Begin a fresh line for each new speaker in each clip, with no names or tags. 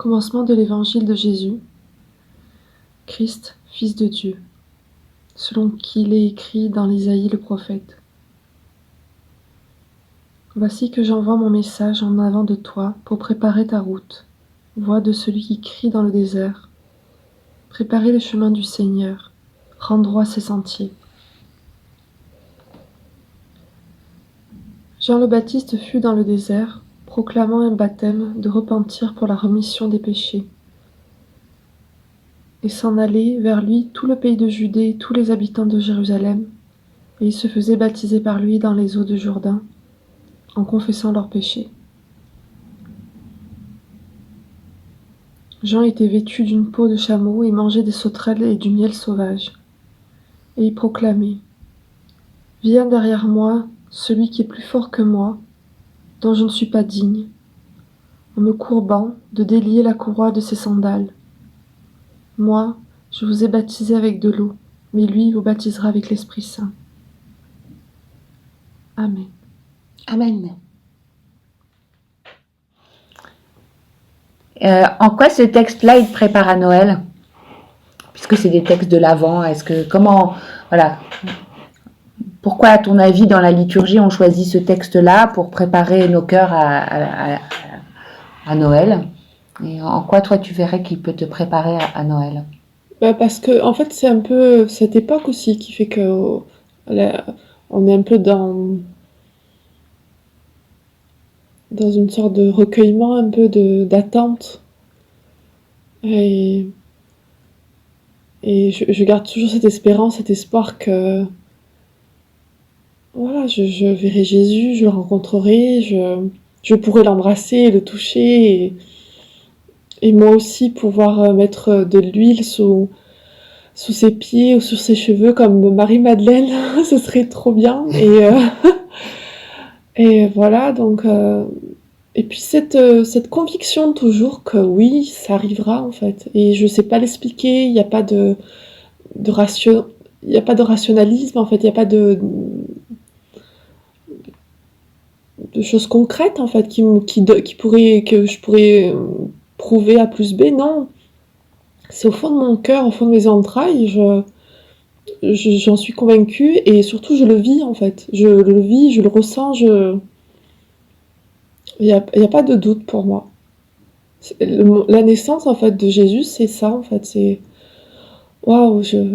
Commencement de l'Évangile de Jésus, Christ, Fils de Dieu, selon qu'il est écrit dans l'Isaïe le prophète. Voici que j'envoie mon message en avant de toi pour préparer ta route, voix de celui qui crie dans le désert. Préparez le chemin du Seigneur, rends droit ses sentiers. Jean le Baptiste fut dans le désert, proclamant un baptême de repentir pour la rémission des péchés. Et s'en allait vers lui tout le pays de Judée et tous les habitants de Jérusalem, et ils se faisaient baptiser par lui dans les eaux de Jourdain, en confessant leurs péchés. Jean était vêtu d'une peau de chameau et mangeait des sauterelles et du miel sauvage. Et il proclamait : « Viens derrière moi, celui qui est plus fort que moi, dont je ne suis pas digne, en me courbant de délier la courroie de ses sandales. Moi, je vous ai baptisé avec de l'eau, mais lui vous baptisera avec l'Esprit Saint. » Amen.
Amen. En quoi ce texte-là, il te prépare à Noël ? Puisque c'est des textes de l'Avent, pourquoi, à ton avis, dans la liturgie, on choisit ce texte-là pour préparer nos cœurs à Noël ? Et en quoi, toi, tu verrais qu'il peut te préparer à Noël ?
Parce que, en fait, c'est un peu cette époque aussi qui fait que on est un peu dans une sorte de recueillement, un peu d'attente. Et je garde toujours cette espérance, cet espoir que voilà, je verrai Jésus, je le rencontrerai, je pourrai l'embrasser, le toucher, et moi aussi pouvoir mettre de l'huile sous ses pieds ou sur ses cheveux comme Marie-Madeleine, ce serait trop bien. Et voilà, donc... Et puis cette conviction toujours que oui, ça arrivera en fait. Et je sais pas l'expliquer, il n'y a pas de rationalisme en fait, il n'y a pas de choses concrètes en fait que je pourrais prouver A plus B. Non, c'est au fond de mon cœur, au fond de mes entrailles, j'en suis convaincue et surtout je le vis en fait. Je le vis, je le ressens, il y a pas de doute pour moi. La naissance en fait de Jésus, c'est ça en fait, c'est waouh, je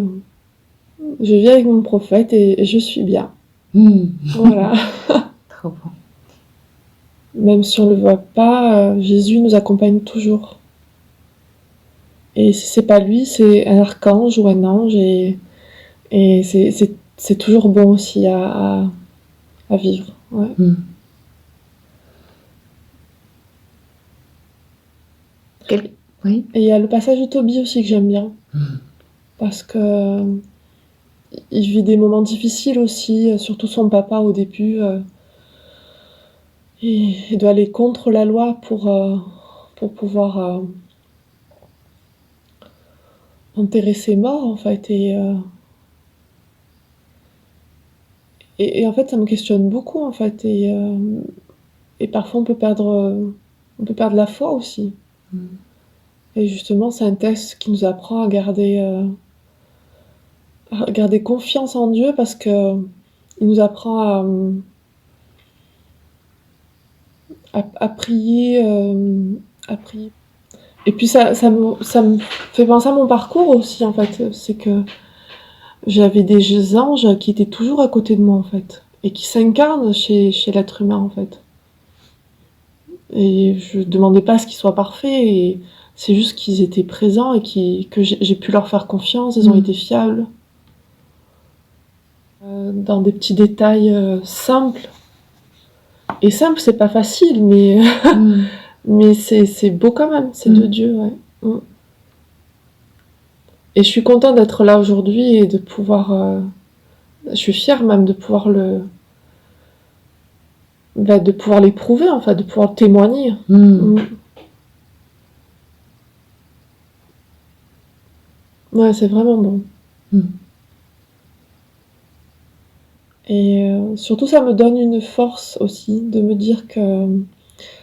vis avec mon prophète et je suis bien. Voilà.
Trop bon.
Même si on le voit pas, Jésus nous accompagne toujours. Et si c'est pas lui, c'est un archange ou un ange et c'est toujours bon aussi à vivre. Ouais.
Oui.
Et il y a le passage de Tobie aussi que j'aime bien. Parce que il vit des moments difficiles aussi, surtout son papa au début. Il doit aller contre la loi pour pouvoir enterrer ses morts en fait. Et en fait, ça me questionne beaucoup en fait. Et parfois, on peut perdre la foi aussi. Et justement, c'est un texte qui nous apprend à garder confiance en Dieu parce que il nous apprend à prier, à prier. Et puis ça me fait penser à mon parcours aussi en fait. C'est que j'avais des anges qui étaient toujours à côté de moi en fait et qui s'incarnent chez l'être humain en fait. Et je demandais pas à ce qu'ils soient parfaits, et c'est juste qu'ils étaient présents et que j'ai pu leur faire confiance, ils ont été fiables. Dans des petits détails simples. Et simple, c'est pas facile, mais, mais c'est beau quand même, c'est de Dieu, ouais. Et je suis contente d'être là aujourd'hui et de pouvoir... je suis fière même de pouvoir de pouvoir l'éprouver, en fait, de pouvoir témoigner. Ouais, c'est vraiment bon. Et surtout, ça me donne une force aussi de me dire que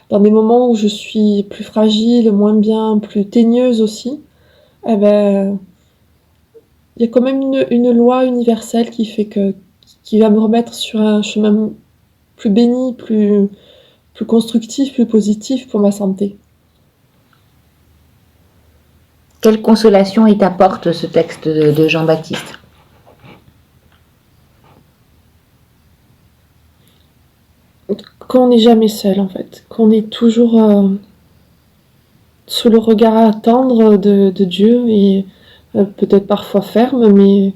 dans des moments où je suis plus fragile, moins bien, plus teigneuse aussi, eh ben, il y a quand même une loi universelle qui va me remettre sur un chemin plus béni, plus constructif, plus positif pour ma santé.
Quelle consolation il t'apporte ce texte de Jean-Baptiste?
Qu'on n'est jamais seul en fait, qu'on est toujours sous le regard tendre de Dieu et peut-être parfois ferme, mais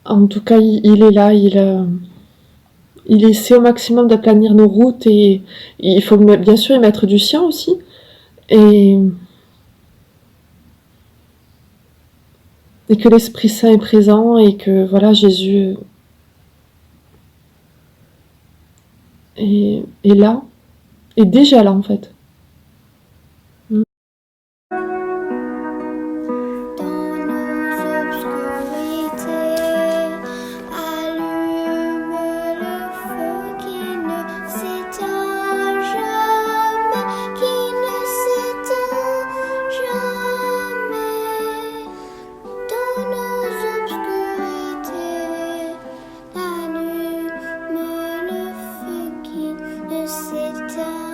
en tout cas il est là, il essaie au maximum d'aplanir nos routes et il faut bien sûr y mettre du sien aussi. Et, et que l'Esprit Saint est présent et que voilà Jésus est là, est déjà là en fait.
C'est